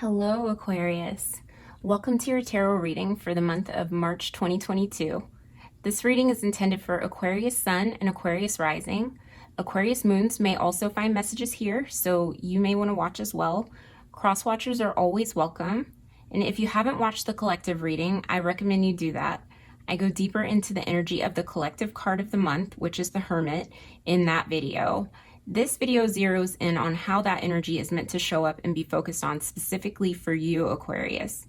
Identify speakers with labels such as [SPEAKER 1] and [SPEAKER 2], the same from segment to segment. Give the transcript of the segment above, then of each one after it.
[SPEAKER 1] Hello, Aquarius. Welcome to your tarot reading for the month of March 2022. This reading is intended for Aquarius Sun and Aquarius Rising. Aquarius Moons may also find messages here, so you may want to watch as well. Cross watchers are always welcome. And if you haven't watched the collective reading, I recommend you do that. I go deeper into the energy of the collective card of the month, which is the Hermit, in that video. This video zeroes in on how that energy is meant to show up and be focused on specifically for you, Aquarius.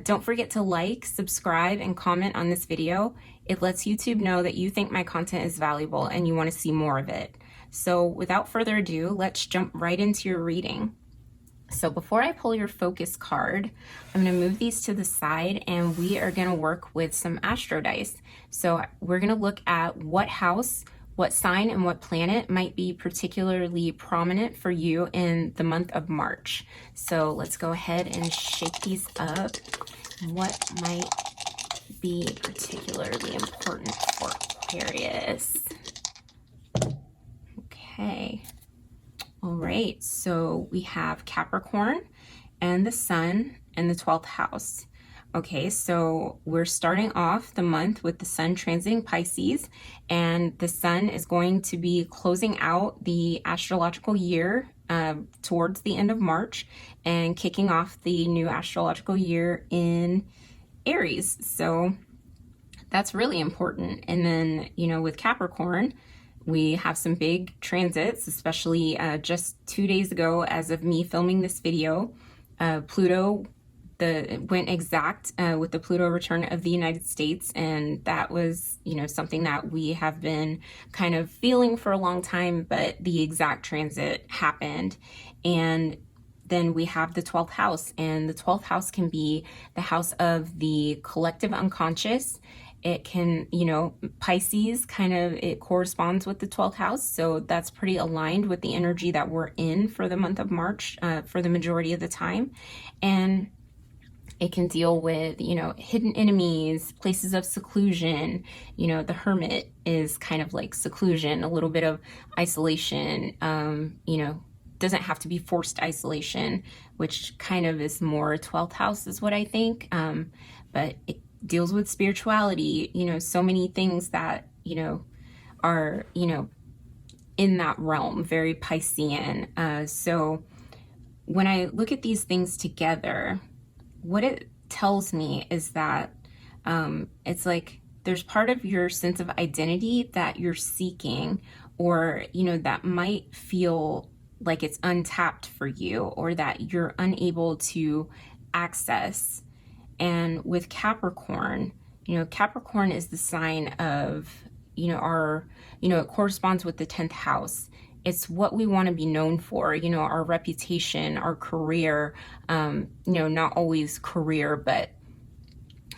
[SPEAKER 1] Don't forget to like, subscribe, and comment on this video. It lets YouTube know that you think my content is valuable and you want to see more of it. So without further ado, let's jump right into your reading. So before I pull your focus card, I'm going to move these to the side and we are going to work with some astro dice. So we're going to look at what house, what sign, and what planet might be particularly prominent for you in the month of March. So let's go ahead and shake these up. What might be particularly important for Aquarius? Okay. All right, so we have Capricorn and the Sun and the 12th house. Okay, so we're starting off the month with the Sun transiting Pisces, and the Sun is going to be closing out the astrological year towards the end of March and kicking off the new astrological year in Aries. So that's really important. And then, you know, with Capricorn, we have some big transits, especially just 2 days ago, as of me filming this video, Pluto went exact with the Pluto return of the United States, and that was, you know, something that we have been kind of feeling for a long time, but the exact transit happened. And then we have the 12th house, and the 12th house can be the house of the collective unconscious. It can, you know, Pisces kind of, it corresponds with the 12th house. So that's pretty aligned with the energy that we're in for the month of March for the majority of the time. And it can deal with, you know, hidden enemies, places of seclusion. You know, the Hermit is kind of like seclusion, a little bit of isolation, you know, doesn't have to be forced isolation, which kind of is more 12th house is what I think. But it deals with spirituality, you know, so many things that, you know, are, you know, in that realm, very Piscean. So when I look at these things together, what it tells me is that it's like there's part of your sense of identity that you're seeking, or, you know, that might feel like it's untapped for you, or that you're unable to access. And with Capricorn, you know, Capricorn is the sign of, you know, our, you know, it corresponds with the 10th house. It's what we want to be known for, you know, our reputation, our career, you know, not always career, but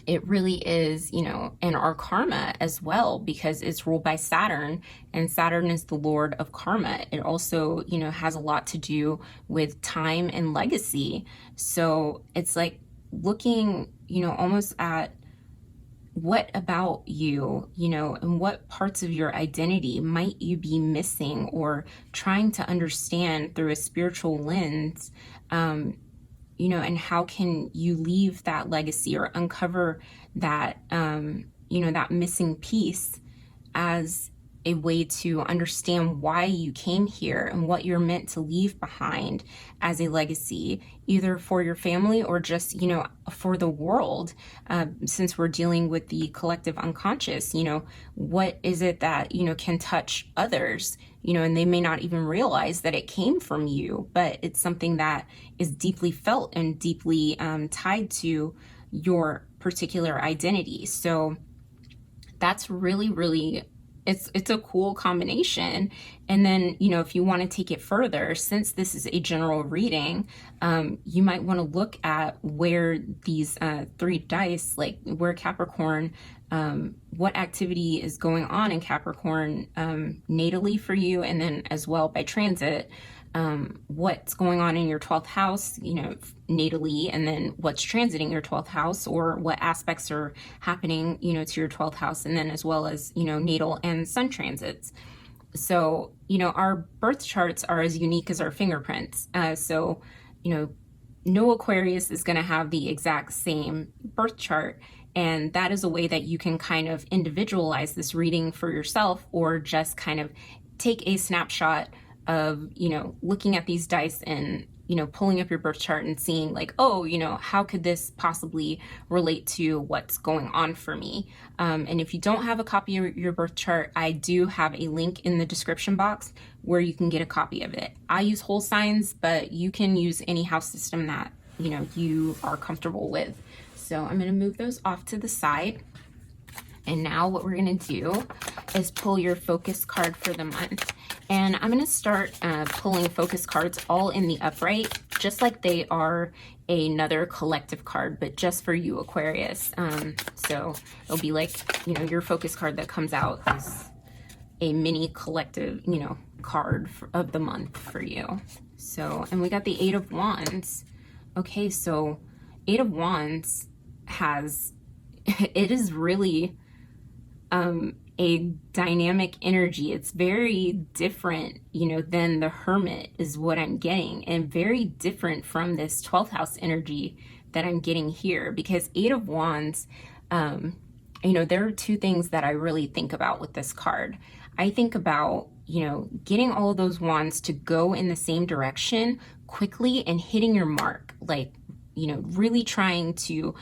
[SPEAKER 1] it really is, you know, and our karma as well, because it's ruled by Saturn, and Saturn is the lord of karma. It also, you know, has a lot to do with time and legacy. So it's like looking, you know, almost at what about you, you know, and what parts of your identity might you be missing or trying to understand through a spiritual lens, you know, and how can you leave that legacy or uncover that, you know, that missing piece as a way to understand why you came here and what you're meant to leave behind as a legacy, either for your family or just, you know, for the world. Since we're dealing with the collective unconscious, you know, what is it that, you know, can touch others, you know, and they may not even realize that it came from you, but it's something that is deeply felt and deeply tied to your particular identity. So that's really, really, it's a cool combination. And then, you know, if you want to take it further, since this is a general reading, you might want to look at where these 3 dice, like where Capricorn, what activity is going on in Capricorn natally for you, and then as well by transit, what's going on in your 12th house, you know, natally, and then what's transiting your 12th house, or what aspects are happening, you know, to your 12th house, and then as well as, you know, natal and sun transits. So, you know, our birth charts are as unique as our fingerprints. So, you know, no Aquarius is going to have the exact same birth chart. And that is a way that you can kind of individualize this reading for yourself, or just kind of take a snapshot of, looking at these dice and, pulling up your birth chart and seeing like, oh, how could this possibly relate to what's going on for me? And if you don't have a copy of your birth chart, I do have a link in the description box where you can get a copy of it. I use whole signs, but you can use any house system that, you are comfortable with. So I'm going to move those off to the side. And now what we're going to do is pull your focus card for the month. And I'm going to start pulling focus cards all in the upright, just like they are another collective card, but just for you, Aquarius. So it'll be like, your focus card that comes out is a mini collective, card of the month for you. So, and we got the Eight of Wands. Okay, so Eight of Wands it is really a dynamic energy. It's very different, than the Hermit is what I'm getting, and very different from this 12th house energy that I'm getting here, because Eight of Wands, there are two things that I really think about with this card. I think about, getting all of those wands to go in the same direction quickly and hitting your mark, like, really trying to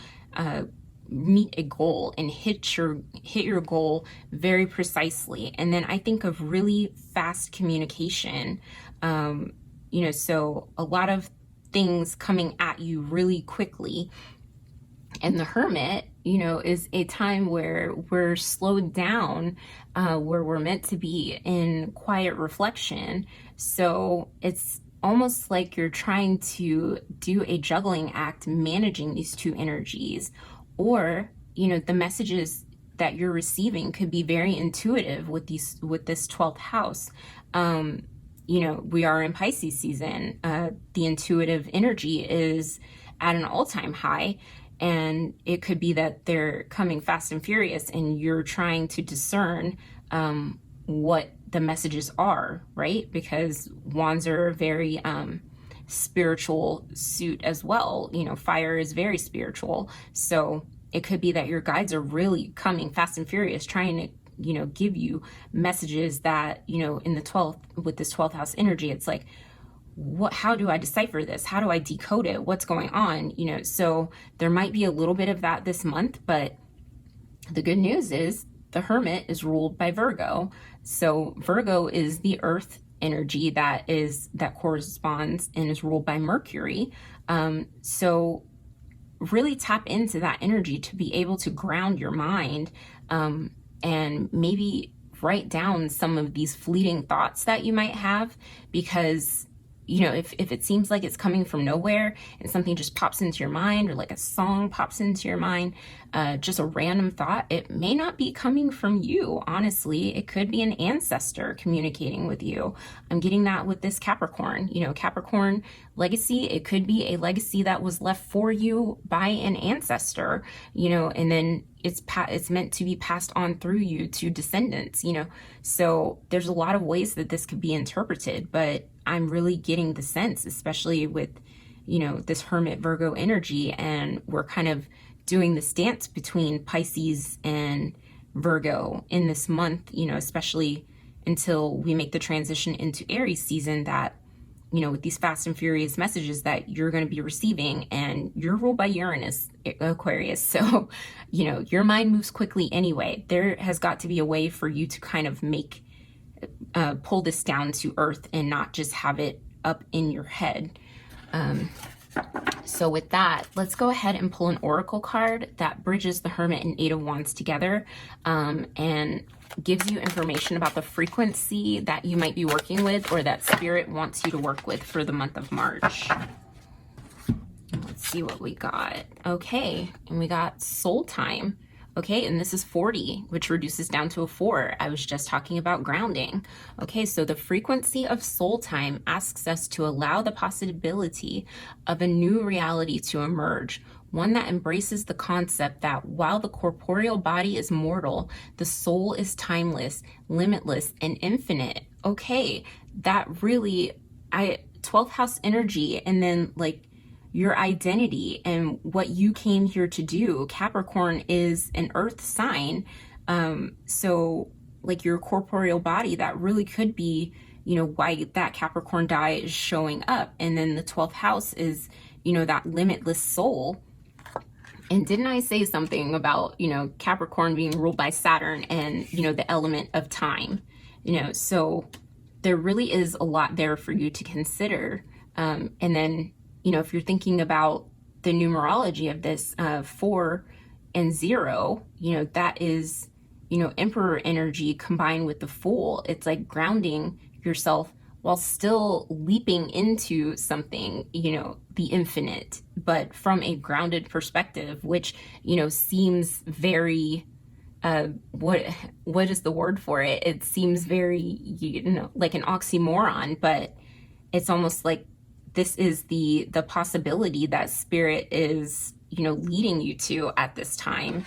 [SPEAKER 1] meet a goal and hit your goal very precisely. And then I think of really fast communication, so a lot of things coming at you really quickly. And the Hermit, is a time where we're slowed down, where we're meant to be in quiet reflection. So it's almost like you're trying to do a juggling act, managing these two energies. Or, the messages that you're receiving could be very intuitive with this 12th house. We are in Pisces season. The intuitive energy is at an all-time high, and it could be that they're coming fast and furious, and you're trying to discern what the messages are, right? Because wands are very spiritual suit as well. Fire is very spiritual. So it could be that your guides are really coming fast and furious, trying to, give you messages that, in the 12th, with this 12th house energy, it's like, how do I decipher this? How do I decode it? What's going on? So there might be a little bit of that this month, but the good news is the Hermit is ruled by Virgo. So Virgo is the earth energy that corresponds and is ruled by Mercury. So really tap into that energy to be able to ground your mind, and maybe write down some of these fleeting thoughts that you might have, because if it seems like it's coming from nowhere and something just pops into your mind, or like a song pops into your mind, just a random thought, it may not be coming from you. Honestly, it could be an ancestor communicating with you. I'm getting that with this Capricorn, Capricorn legacy. It could be a legacy that was left for you by an ancestor, and then it's meant to be passed on through you to descendants, So there's a lot of ways that this could be interpreted, but I'm really getting the sense, especially with, this Hermit Virgo energy, and we're kind of doing this dance between Pisces and Virgo in this month, especially until we make the transition into Aries season, that, with these fast and furious messages that you're going to be receiving, and you're ruled by Uranus, Aquarius. So, your mind moves quickly anyway. There has got to be a way for you to kind of pull this down to earth and not just have it up in your head. So with that, let's go ahead and pull an oracle card that bridges the Hermit and Eight of Wands together, and gives you information about the frequency that you might be working with, or that Spirit wants you to work with for the month of March. Let's see what we got. Okay, and we got soul time. Okay, and this is 40, which reduces down to a 4. I was just talking about grounding. Okay, so the frequency of soul time asks us to allow the possibility of a new reality to emerge, one that embraces the concept that while the corporeal body is mortal, the soul is timeless, limitless, and infinite. Okay, that really, 12th house energy, and then like your identity and what you came here to do. Capricorn is an earth sign. So like your corporeal body, that really could be, why that Capricorn die is showing up. And then the 12th house is, that limitless soul. And didn't I say something about, Capricorn being ruled by Saturn and, the element of time, so there really is a lot there for you to consider. And then, if you're thinking about the numerology of this, 4 and 0, that is, Emperor energy combined with the Fool. It's like grounding yourself while still leaping into something, the infinite, but from a grounded perspective, which, seems very, what is the word for it? It seems very, like an oxymoron, but it's almost like this is the possibility that spirit is, leading you to at this time.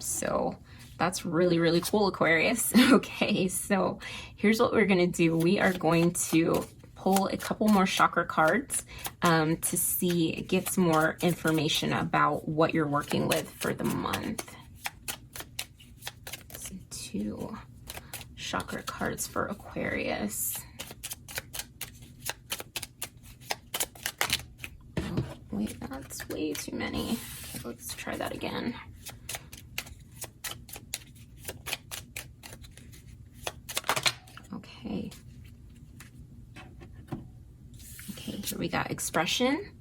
[SPEAKER 1] So that's really, really cool, Aquarius. Okay, so here's what we're going to do. We are going to pull a couple more chakra cards to get some more information about what you're working with for the month. So 2 chakra cards for Aquarius. Oh, wait, that's way too many. Okay, let's try that again. Okay, here we got expression.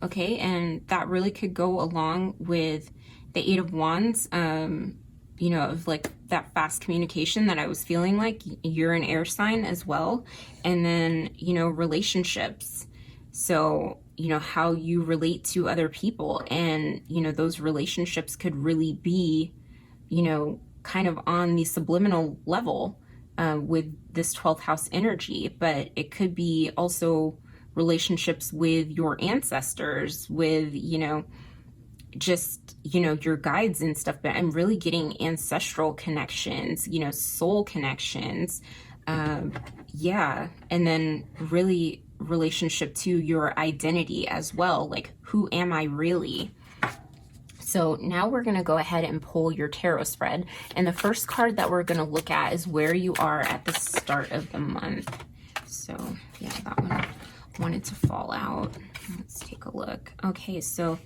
[SPEAKER 1] Okay, and that really could go along with the 8 of Wands, of like that fast communication that I was feeling like. You're an air sign as well. And then, relationships. So, how you relate to other people, and, those relationships could really be, kind of on the subliminal level with this 12th house energy, but it could be also relationships with your ancestors, with, just, your guides and stuff. But I'm really getting ancestral connections, soul connections. Yeah. And then really relationship to your identity as well. Like, who am I really? So now we're going to go ahead and pull your tarot spread. And the first card that we're going to look at is where you are at the start of the month. So yeah, that one wanted to fall out. Let's take a look. Okay, so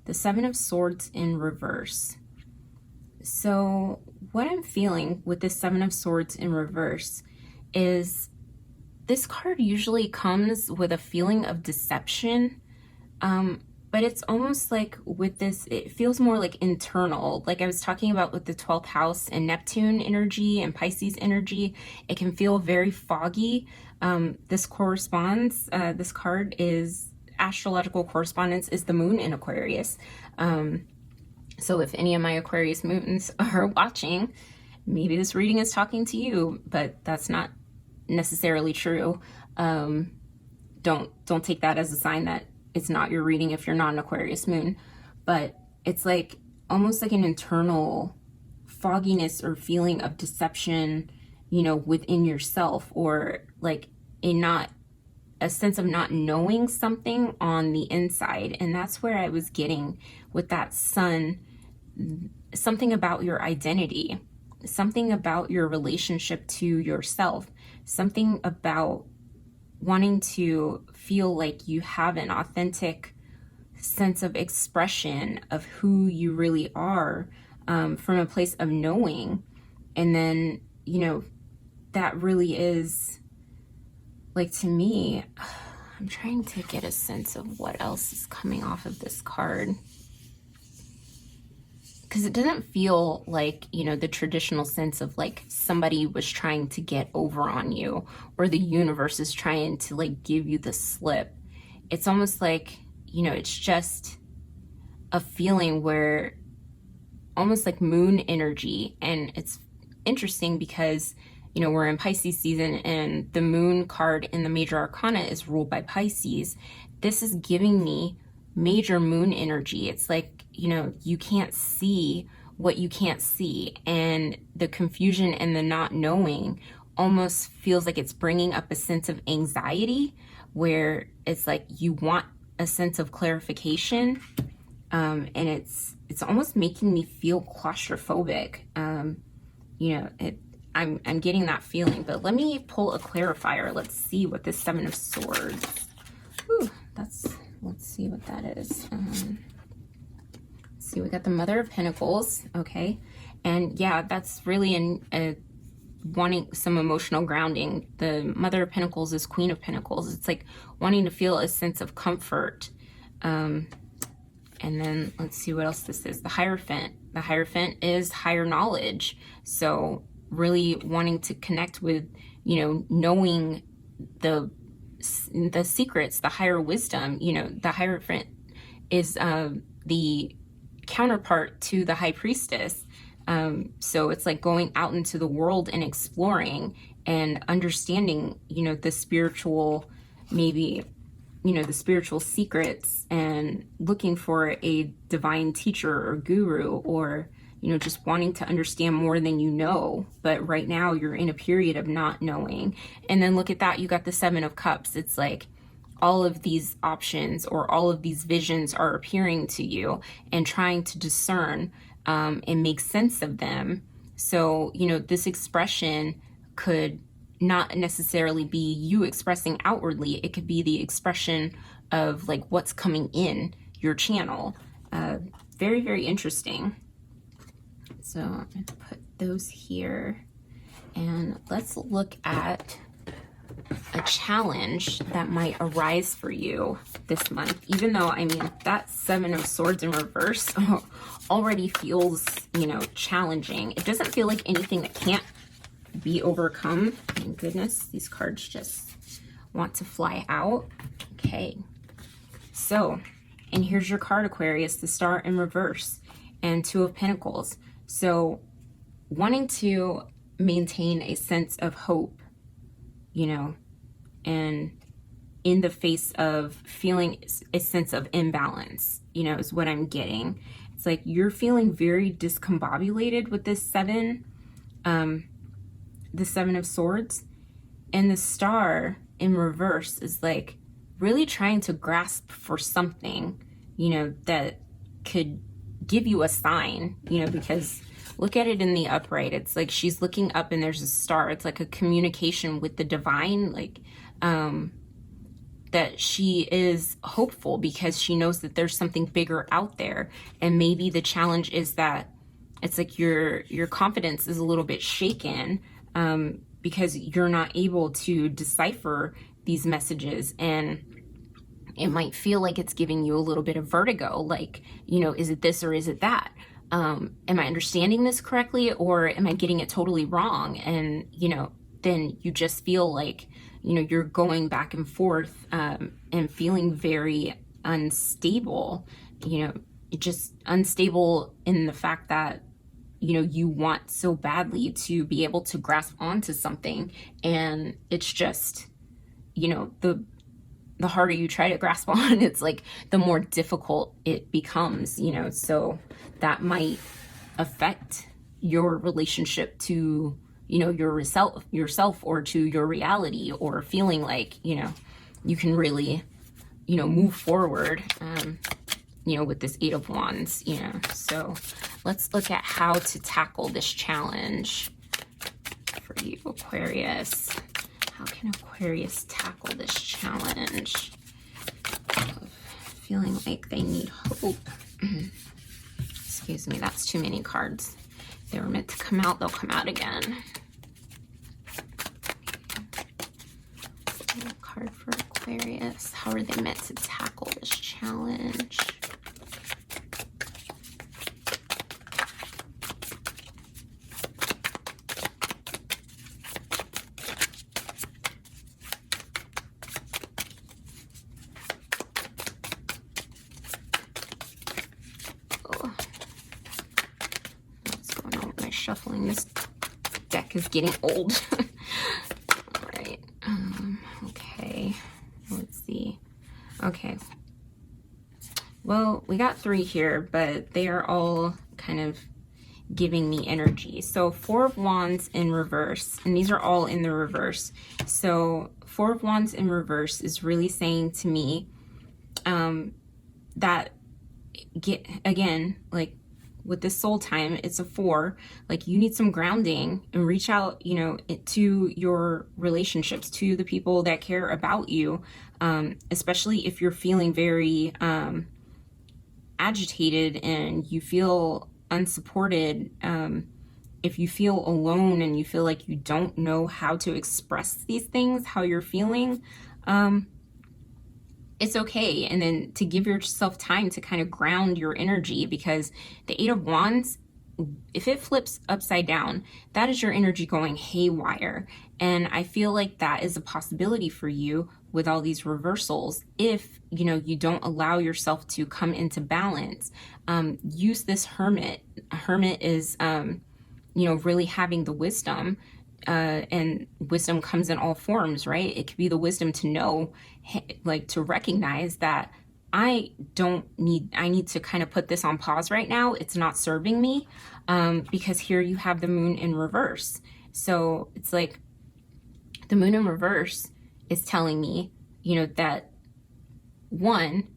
[SPEAKER 1] the 7 of Swords in reverse. So what I'm feeling with the 7 of Swords in reverse is this card usually comes with a feeling of deception. But it's almost like with this, it feels more like internal. Like I was talking about with the 12th house and Neptune energy and Pisces energy, it can feel very foggy. This corresponds, this card is astrological correspondence is the moon in Aquarius. So if any of my Aquarius moons are watching, maybe this reading is talking to you, but that's not necessarily true. Don't take that as a sign that it's not your reading if you're not an Aquarius moon. But it's like almost like an internal fogginess or feeling of deception, within yourself, or like a sense of not knowing something on the inside. And that's where I was getting with that sun, something about your identity, something about your relationship to yourself, something about wanting to feel like you have an authentic sense of expression of who you really are, from a place of knowing. And then, that really is, like, to me, I'm trying to get a sense of what else is coming off of this card. Because it doesn't feel like, the traditional sense of like somebody was trying to get over on you, or the universe is trying to like give you the slip. It's almost like, it's just a feeling where almost like moon energy. And it's interesting because, we're in Pisces season, and the moon card in the major arcana is ruled by Pisces. This is giving me major moon energy. It's like, you can't see what you can't see, and the confusion and the not knowing almost feels like it's bringing up a sense of anxiety, where it's like you want a sense of clarification, and it's almost making me feel claustrophobic. You know, I'm getting that feeling. But let me pull a clarifier. Let's see what this Seven of Swords. Ooh, let's see what that is. Let's see, we got the Mother of Pentacles. Okay, and yeah, that's really wanting some emotional grounding. The Mother of Pentacles is Queen of Pentacles. It's like wanting to feel a sense of comfort. And then let's see what else this is. The Hierophant. The Hierophant is higher knowledge. So really wanting to connect with, you know, knowing the secrets, the higher wisdom. You know, the Hierophant is the counterpart to the High Priestess. So it's like going out into the world and exploring and understanding, you know, the spiritual, maybe, you know, the spiritual secrets, and looking for a divine teacher or guru, or, you know, just wanting to understand more than you know. But right now you're in a period of not knowing. And then look at that, you got the Seven of Cups. It's like all of these options or all of these visions are appearing to you, and trying to discern and make sense of them. So, you know, this expression could not necessarily be you expressing outwardly. It could be the expression of like what's coming in your channel. Very, very interesting. So I'm going to put those here, and let's look at a challenge that might arise for you this month. Even though, I mean, that Seven of Swords in reverse already feels, you know, challenging. It doesn't feel like anything that can't be overcome. Thank goodness, these cards just want to fly out. Okay, so, and here's your card, Aquarius, the Star in reverse and Two of Pentacles. So wanting to maintain a sense of hope, you know, and in the face of feeling a sense of imbalance, you know, is what I'm getting. It's like you're feeling very discombobulated with this the Seven of Swords, and the Star in reverse is like really trying to grasp for something, you know, that could give you a sign, you know, because look at it in the upright. It's like she's looking up and there's a star. It's like a communication with the divine, like that she is hopeful because she knows that there's something bigger out there. And maybe the challenge is that it's like your confidence is a little bit shaken because you're not able to decipher these messages, and it might feel like it's giving you a little bit of vertigo, like, you know, is it this or is it that? Am I understanding this correctly, or am I getting it totally wrong? And, you know, then you just feel like, you know, you're going back and forth and feeling very unstable, you know, just unstable in the fact that, you know, you want so badly to be able to grasp onto something, and it's just, you know, the harder you try to grasp on, it's like the more difficult it becomes, you know. So that might affect your relationship to, you know, yourself or to your reality, or feeling like, you know, you can really, you know, move forward, you know, with this Eight of Wands, you know. So let's look at how to tackle this challenge for you, Aquarius. How can Aquarius tackle this challenge of feeling like they need hope? Excuse me, that's too many cards. They were meant to come out, they'll come out again. A card for Aquarius. How are they meant to tackle this challenge? Shuffling. This deck is getting old. All right. Okay. Let's see. Okay. Well, we got 3 here, but they are all kind of giving me energy. So 4 of Wands in reverse, and these are all in the reverse. So 4 of Wands in reverse is really saying to me, that get, again, like with this soul time, it's a 4, like you need some grounding and reach out, you know, to your relationships, to the people that care about you, especially if you're feeling very agitated and you feel unsupported, if you feel alone and you feel like you don't know how to express these things, how you're feeling, it's okay. And then to give yourself time to kind of ground your energy, because the 8 of Wands, if it flips upside down, that is your energy going haywire. And I feel like that is a possibility for you with all these reversals. If, you know, you don't allow yourself to come into balance, use this Hermit. A Hermit is, you know, really having the wisdom, and wisdom comes in all forms, right? It could be the wisdom to know, like to recognize that I need to kind of put this on pause right now. It's not serving me, because here you have the moon in reverse. So it's like the moon in reverse is telling me, you know, that one,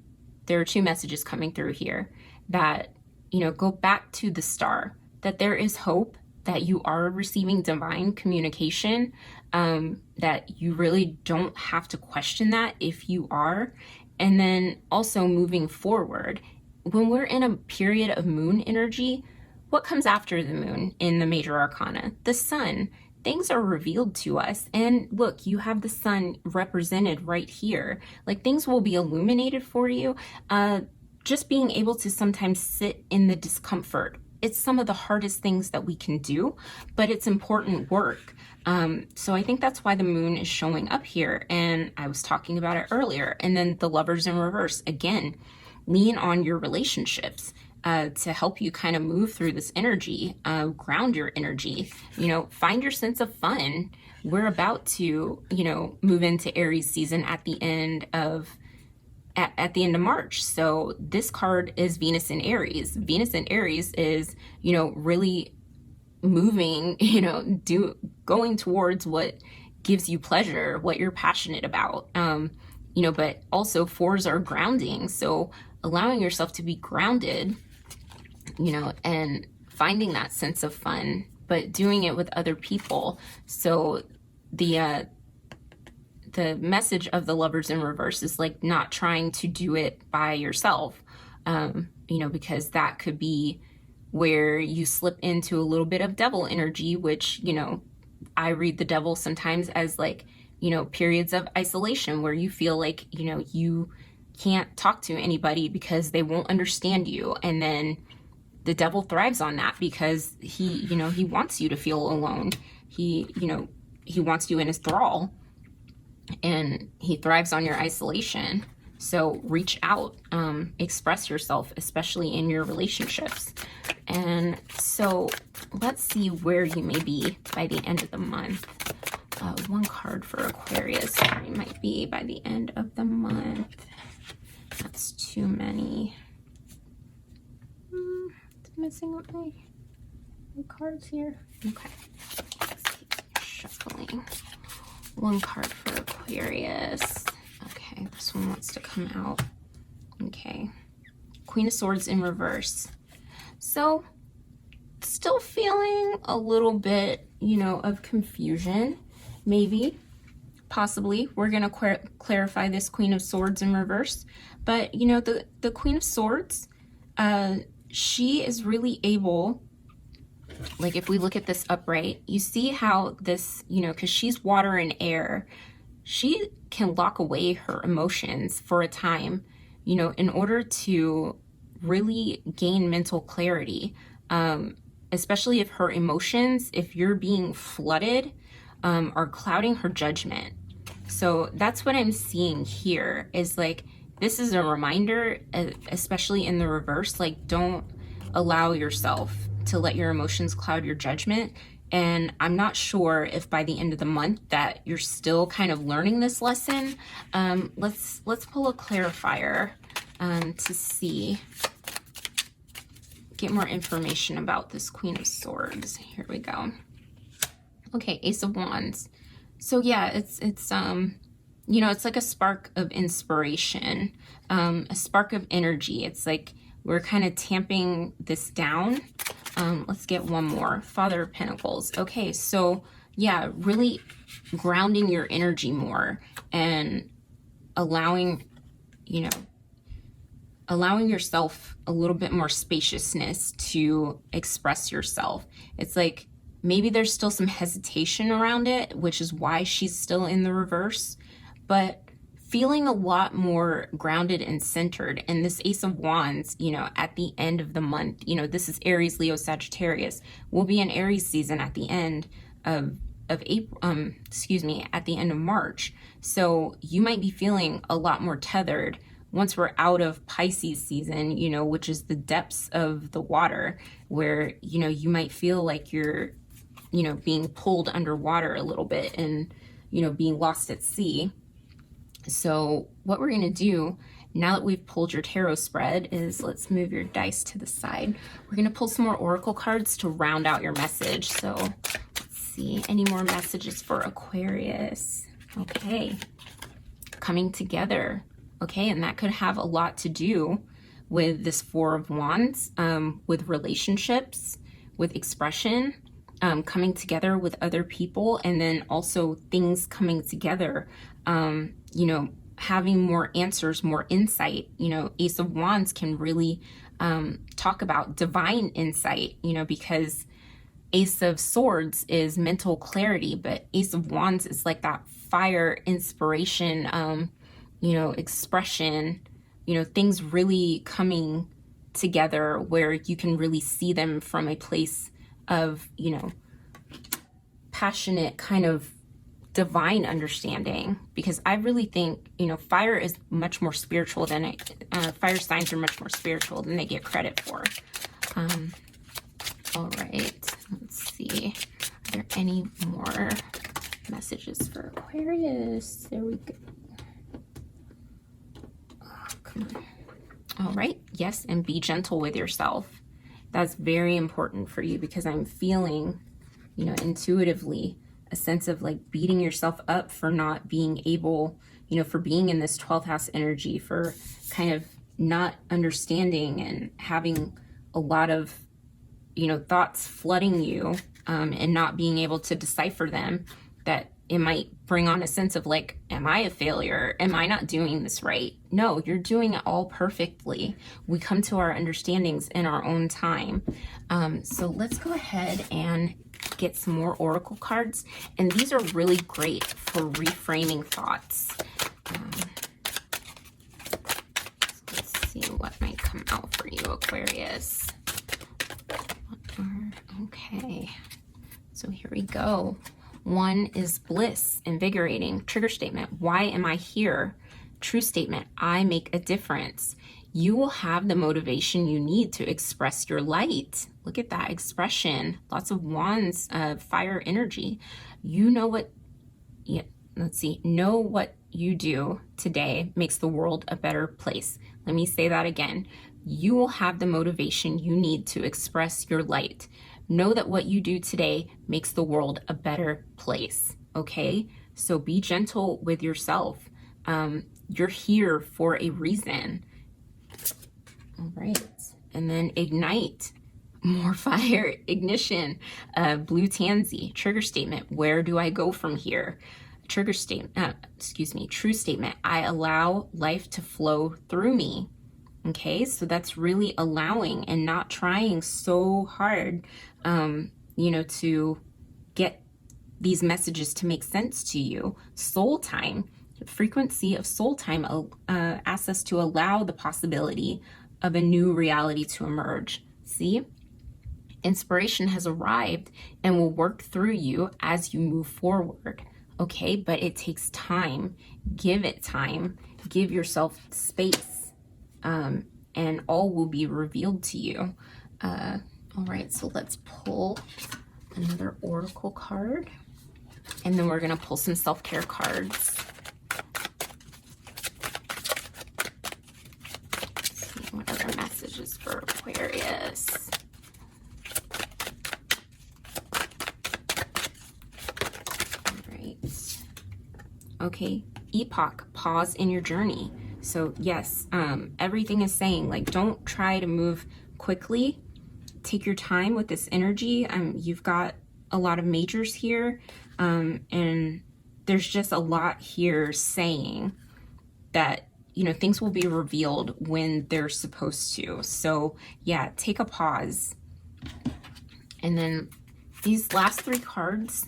[SPEAKER 1] there are 2 messages coming through here, that, you know, go back to the star, that there is hope, that you are receiving divine communication, that you really don't have to question that if you are. And then also moving forward, when we're in a period of moon energy, what comes after the moon in the major arcana? The sun. Things are revealed to us. And look, you have the sun represented right here. Like things will be illuminated for you. Just being able to sometimes sit in the discomfort. It's some of the hardest things that we can do, but it's important work. So I think that's why the moon is showing up here. And I was talking about it earlier. And then the Lovers in reverse. Again, lean on your relationships to help you kind of move through this energy, ground your energy, you know, find your sense of fun. We're about to, you know, move into Aries season at the end of March. So this card is Venus in Aries. Venus in Aries is, you know, really moving, you know, going towards what gives you pleasure, what you're passionate about. You know, but also 4s are grounding. So allowing yourself to be grounded, you know, and finding that sense of fun, but doing it with other people. So the message of the Lovers in reverse is like not trying to do it by yourself, you know, because that could be where you slip into a little bit of devil energy, which, you know, I read the devil sometimes as like, you know, periods of isolation where you feel like, you know, you can't talk to anybody because they won't understand you. And then the devil thrives on that because he, you know, he wants you to feel alone. He, you know, he wants you in his thrall. And he thrives on your isolation. So reach out, express yourself, especially in your relationships. And so let's see where you may be by the end of the month. 1 card for Aquarius, where you might be by the end of the month. That's too many. It's messing up my cards here. Okay, let's keep shuffling. 1 card for Aquarius. Okay, this one wants to come out. Okay. Queen of Swords in reverse. So, still feeling a little bit, you know, of confusion. Maybe, possibly. We're going to clarify this Queen of Swords in reverse. But, you know, the Queen of Swords, she is really able... Like if we look at this upright, you see how this, you know, because she's water and air, she can lock away her emotions for a time, you know, in order to really gain mental clarity, especially if her emotions, if you're being flooded, are clouding her judgment. So that's what I'm seeing here is like, this is a reminder, especially in the reverse, like don't allow yourself to let your emotions cloud your judgment. And I'm not sure if by the end of the month that you're still kind of learning this lesson. Let's pull a clarifier to see, get more information about this Queen of Swords. Here we go. Okay, Ace of Wands. So yeah, it's you know, it's like a spark of inspiration, a spark of energy. It's like we're kind of tamping this down. Let's get one more. Father of Pentacles. Okay, so yeah, really grounding your energy more and allowing, you know, allowing yourself a little bit more spaciousness to express yourself. It's like maybe there's still some hesitation around it, which is why she's still in the reverse, but feeling a lot more grounded and centered. And this Ace of Wands, you know, at the end of the month, you know, this is Aries, Leo, Sagittarius. We'll be in Aries season at the end of April, at the end of March. So you might be feeling a lot more tethered once we're out of Pisces season, you know, which is the depths of the water, where, you know, you might feel like you're, you know, being pulled underwater a little bit and, you know, being lost at sea. So what we're going to do now that we've pulled your tarot spread is, let's move your dice to the side. We're going to pull some more oracle cards to round out your message. So let's see, any more messages for Aquarius? Okay, coming together. Okay, and that could have a lot to do with this Four of Wands, with relationships, with expression, coming together with other people, and then also things coming together, you know, having more answers, more insight. You know, Ace of Wands can really talk about divine insight, you know, because Ace of Swords is mental clarity, but Ace of Wands is like that fire, inspiration, you know, expression, you know, things really coming together where you can really see them from a place of, you know, passionate kind of divine understanding. Because I really think, you know, fire is much more spiritual than it, fire signs are much more spiritual than they get credit for. All right, let's see. Are there any more messages for Aquarius? There we go. All right, yes, and be gentle with yourself. That's very important for you, because I'm feeling, you know, intuitively a sense of like beating yourself up for not being able, you know, for being in this 12th house energy, for kind of not understanding and having a lot of, you know, thoughts flooding you, and not being able to decipher them, that it might bring on a sense of like, am I a failure? Am I not doing this right? No, you're doing it all perfectly. We come to our understandings in our own time. So let's go ahead and get some more oracle cards. And these are really great for reframing thoughts. Let's see what might come out for you, Aquarius. Okay, so here we go. One is bliss, invigorating. Trigger statement, why am I here? True statement, I make a difference. You will have the motivation you need to express your light. Look at that expression. Lots of wands, fire energy. You know what, yeah, let's see, know what you do today makes the world a better place. Let me say that again. You will have the motivation you need to express your light. Know that what you do today makes the world a better place, okay? So be gentle with yourself. You're here for a reason. All right, and then ignite, more fire, ignition, blue tansy, trigger statement, where do I go from here? Trigger statement, true statement, I allow life to flow through me. Okay, so that's really allowing and not trying so hard, you know, to get these messages to make sense to you. Soul time, the frequency of soul time asks us to allow the possibility of a new reality to emerge. See, inspiration has arrived and will work through you as you move forward. Okay, but it takes time. Give it time. Give yourself space. And all will be revealed to you. All right, so let's pull another oracle card, and then we're gonna pull some self-care cards. Let's see what other messages for Aquarius. All right. Okay, epoch, pause in your journey. So yes, everything is saying, like, don't try to move quickly. Take your time with this energy. You've got a lot of majors here, and there's just a lot here saying that, you know, things will be revealed when they're supposed to. So yeah, take a pause. And then these last three cards,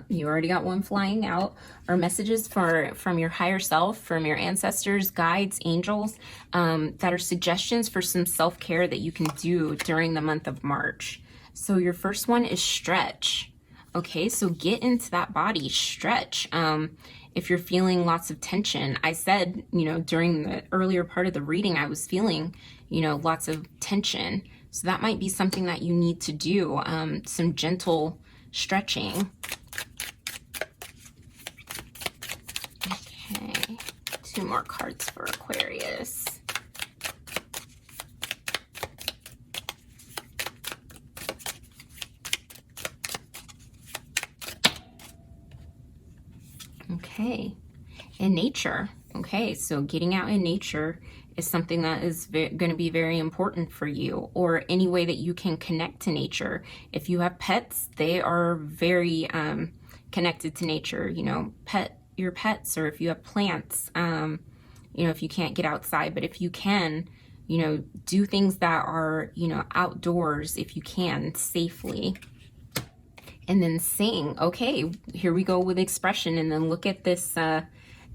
[SPEAKER 1] you already got one flying out, are messages from your higher self, from your ancestors, guides, angels, that are suggestions for some self-care that you can do during the month of March. So your first one is stretch. Okay, so get into that body, stretch. If you're feeling lots of tension, I said, you know, during the earlier part of the reading, I was feeling, you know, lots of tension. So that might be something that you need to do, some gentle stretching. Okay, 2 more cards for Aquarius. Okay, in nature. Okay, so getting out in nature is something that is going to be very important for you, or any way that you can connect to nature. If you have pets, they are very connected to nature. You know, pet your pets, or if you have plants, you know, if you can't get outside, but if you can, you know, do things that are, you know, outdoors if you can safely. And then sing. Okay, here we go with expression. And then look at this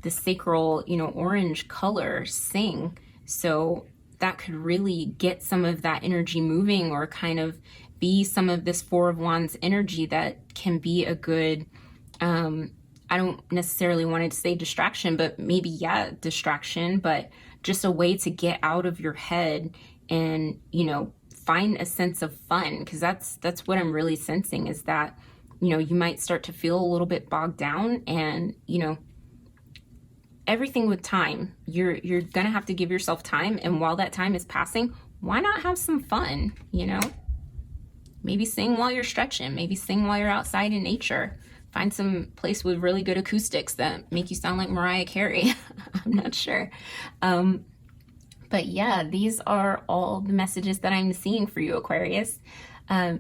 [SPEAKER 1] this sacral, you know, orange color, sing. So that could really get some of that energy moving, or kind of be some of this 4 of Wands energy that can be a good, I don't necessarily want to say distraction, but maybe, yeah, distraction, but just a way to get out of your head and, you know, find a sense of fun, because that's what I'm really sensing, is that, you know, you might start to feel a little bit bogged down, and, you know, everything with time, you're gonna have to give yourself time, and while that time is passing, why not have some fun, you know? Maybe sing while you're stretching, maybe sing while you're outside in nature. Find some place with really good acoustics that make you sound like Mariah Carey. I'm not sure. But yeah, these are all the messages that I'm seeing for you, Aquarius.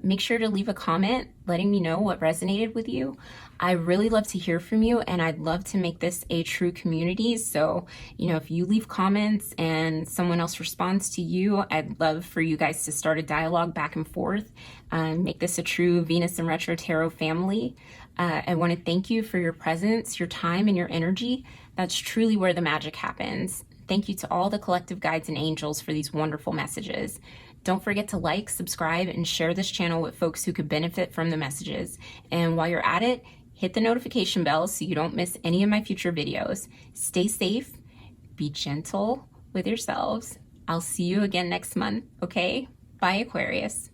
[SPEAKER 1] Make sure to leave a comment letting me know what resonated with you. I really love to hear from you, and I'd love to make this a true community. So, you know, if you leave comments and someone else responds to you, I'd love for you guys to start a dialogue back and forth, make this a true Venus and Retro Tarot family. I want to thank you for your presence, your time, and your energy. That's truly where the magic happens. Thank you to all the collective guides and angels for these wonderful messages. Don't forget to like, subscribe, and share this channel with folks who could benefit from the messages. And while you're at it, hit the notification bell so you don't miss any of my future videos. Stay safe, be gentle with yourselves. I'll see you again next month, okay? Bye, Aquarius.